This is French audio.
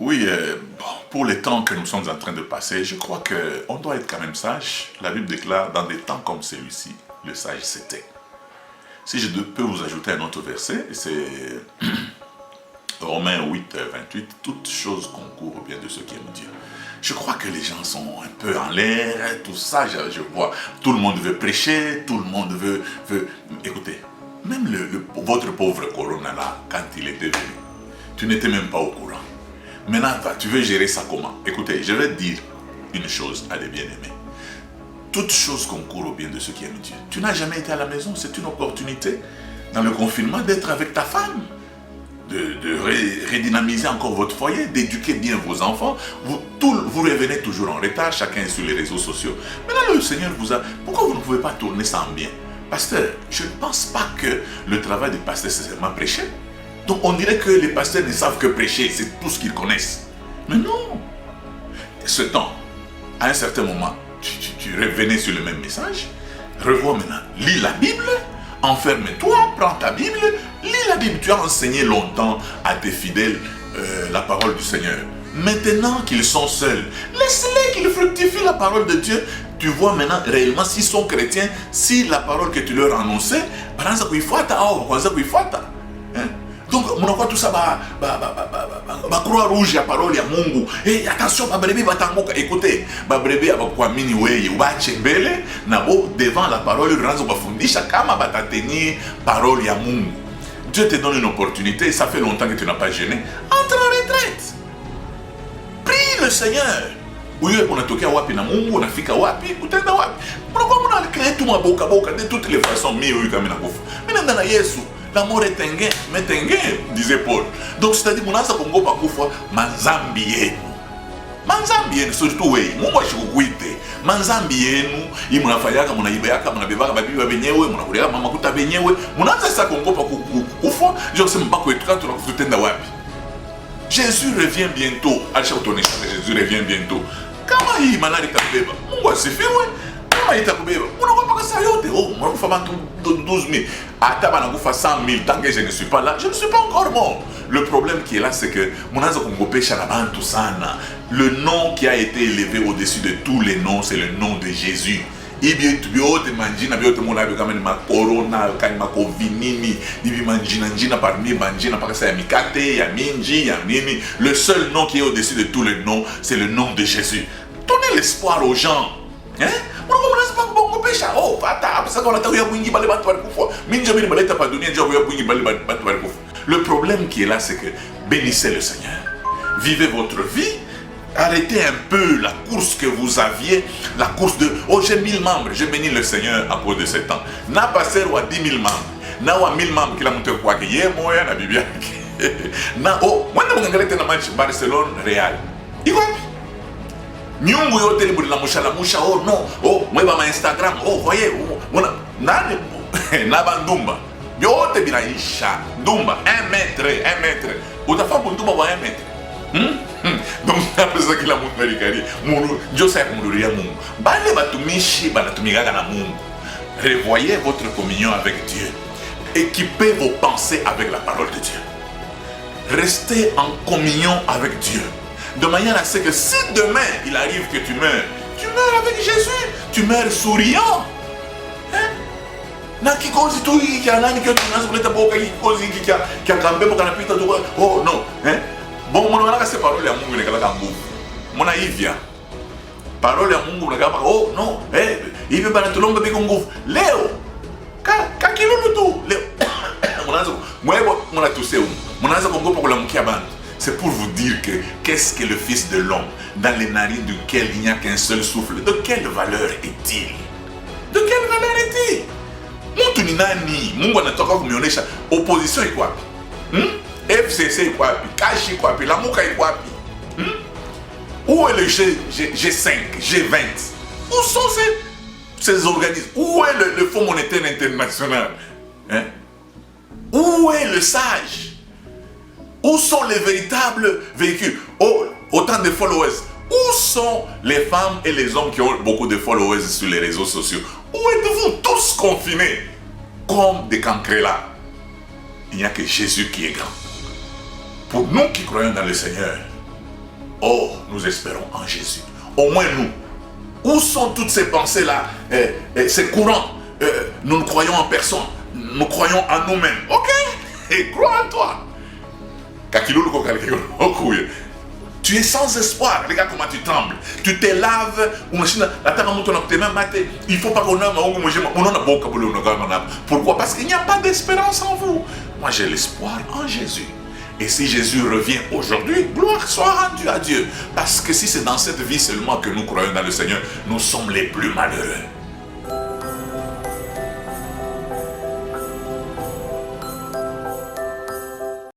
Oui, bon, pour les temps que nous sommes en train de passer, je crois qu'on doit être quand même sage. La Bible déclare, dans des temps comme celui-ci, le sage s'était. Si je peux vous ajouter un autre verset, c'est Romains 8, 28, toutes choses concourent au bien de ceux qui aiment Dieu. Je crois que les gens sont un peu en l'air, tout ça, je vois, tout le monde veut prêcher, tout le monde veut... Écoutez, même votre pauvre Corona là, quand il était venu, tu n'étais même pas au courant. Maintenant, tu veux gérer ça comment? Écoutez, je vais te dire une chose à des bien-aimés. Toutes choses concourent au bien de ceux qui aiment Dieu. Tu n'as jamais été à la maison, c'est une opportunité dans le confinement d'être avec ta femme, de redynamiser encore votre foyer, d'éduquer bien vos enfants. Vous revenez toujours en retard, chacun est sur les réseaux sociaux. Maintenant, le Seigneur vous a... Pourquoi vous ne pouvez pas tourner ça en bien? Pasteur, je ne pense pas que le travail du pasteur, c'est seulement prêcher. Donc on dirait que les pasteurs ne savent que prêcher, c'est tout ce qu'ils connaissent. Mais non. Ce temps, à un certain moment, tu revenais sur le même message, revois maintenant, lis la Bible, enferme-toi, prends ta Bible, lis la Bible. Tu as enseigné longtemps à tes fidèles la parole du Seigneur. Maintenant qu'ils sont seuls, laisse-les qu'ils fructifient la parole de Dieu. Tu vois maintenant réellement s'ils sont chrétiens, si la parole que tu leur annonçais, donc, on voit tout ça, croix rouge, la parole ya Mungu. Et attention, babrebi batangoka. Écoutez, babrebi abakwa mini weye, ubachembele, nabo devant la parole, ranzo bafundisha kama batateni parole ya Mungu. Dieu te donne une opportunité, ça fait longtemps que tu n'as pas jeûné. Entre en retraite. Prie le Seigneur. Oui, on a toqué à wapi na Mungu, on a fika wapi, utenda wapi. Pourquoi on a créé tout ma boca de toutes les façons, mi oui comme na kufa. Mais dans la Yesu. L'amour est tengue, mais tengue, disait Paul. Donc c'est-à-dire, mon asa kongo pa kufa, manzambi yenu. Manzambi yenu, surtout oui, mungu ashikukuite. Manzambi yenu, imunafayaka, munaibeaka, munabebaka, babibi benyewe, munakuliaka, mamakuta benyewe. Mon asa sa kongo pa kufa, je sais même pas quoi être, tu n'as pas fait wapi. Jésus revient bientôt. Alcha utonesha, Jésus revient bientôt. Kama hii malari kabeba, mungu asifiwe. Oh, moi, je 12 000. À 100 000, tant que je ne suis pas là, je ne suis pas encore mort. Le problème qui est là, c'est que le nom qui a été élevé au-dessus de tous les noms, c'est le nom de Jésus. Le seul nom qui est au-dessus de tous les noms, c'est le nom de Jésus. Donnez l'espoir aux gens. Hein? Le problème qui est là, c'est que bénissez le Seigneur. Vivez votre vie. Arrêtez un peu la course que vous aviez. La course de oh, j'ai 1000 membres. Je bénis le Seigneur à cause de ce temps. N'a pas servi à 10 000 membres. N'a pas 1000 membres qui l'a monté quoi que hier, moi, la Bible. N'a oh, moi, je suis dans le match Barcelone Real. Nyungu yote libuli la musha oh non oh mweba ma Instagram oh voyez mona nani naba ndumba yote binaisha ndumba 1 mètre utafabu ndumba wa 1 mètre donc après ça kila mtu merikari munu Joseph muduria Mungu bale batumishi banatumikaka na Mungu. Revoyez votre communion avec Dieu, équipez vos pensées avec la parole de Dieu, restez en communion avec Dieu. De manière à ce que si demain il arrive que tu meurs avec Jésus, tu meurs souriant. Oh non. Bon, mon wana c'est parole ya Mungu nekala nguvu. Mona hivya. Parole ya Mungu nekala oh non. Hivi bana tulomba biko nguvu. Leo kakilulu tu. Leo. Monazo mwebo mona tuseu. Monazo kongopa kula mkia bantu. C'est pour vous dire que qu'est-ce que le Fils de l'homme, dans les narines duquel il n'y a qu'un seul souffle, de quelle valeur est-il? De quelle valeur est-il? Mtu ni nani? Mungu anatoka kumionesha opposition iko wapi? FCC iko wapi? Kashi iko wapi? Lamuka iko wapi? Où est le G5, G20? Où sont ces organismes? Où est le Fonds monétaire international? Où est le sage? Où sont les véritables véhicules? Oh, autant de followers. Où sont les femmes et les hommes qui ont beaucoup de followers sur les réseaux sociaux? Où êtes-vous tous confinés comme des cancrelats? Il n'y a que Jésus qui est grand. Pour nous qui croyons dans le Seigneur, Oh, nous espérons en Jésus. Au moins nous. Où sont toutes ces pensées-là, ces courants? Nous ne croyons en personne. Nous croyons en nous-mêmes. Ok? Et crois en toi. Tu es sans espoir. Regarde comment tu trembles. Tu te laves. Il ne faut pas qu'on a. Pourquoi? Parce qu'il n'y a pas d'espérance en vous. Moi, j'ai l'espoir en Jésus. Et si Jésus revient aujourd'hui, gloire soit rendue à Dieu. Parce que si c'est dans cette vie seulement que nous croyons dans le Seigneur, nous sommes les plus malheureux.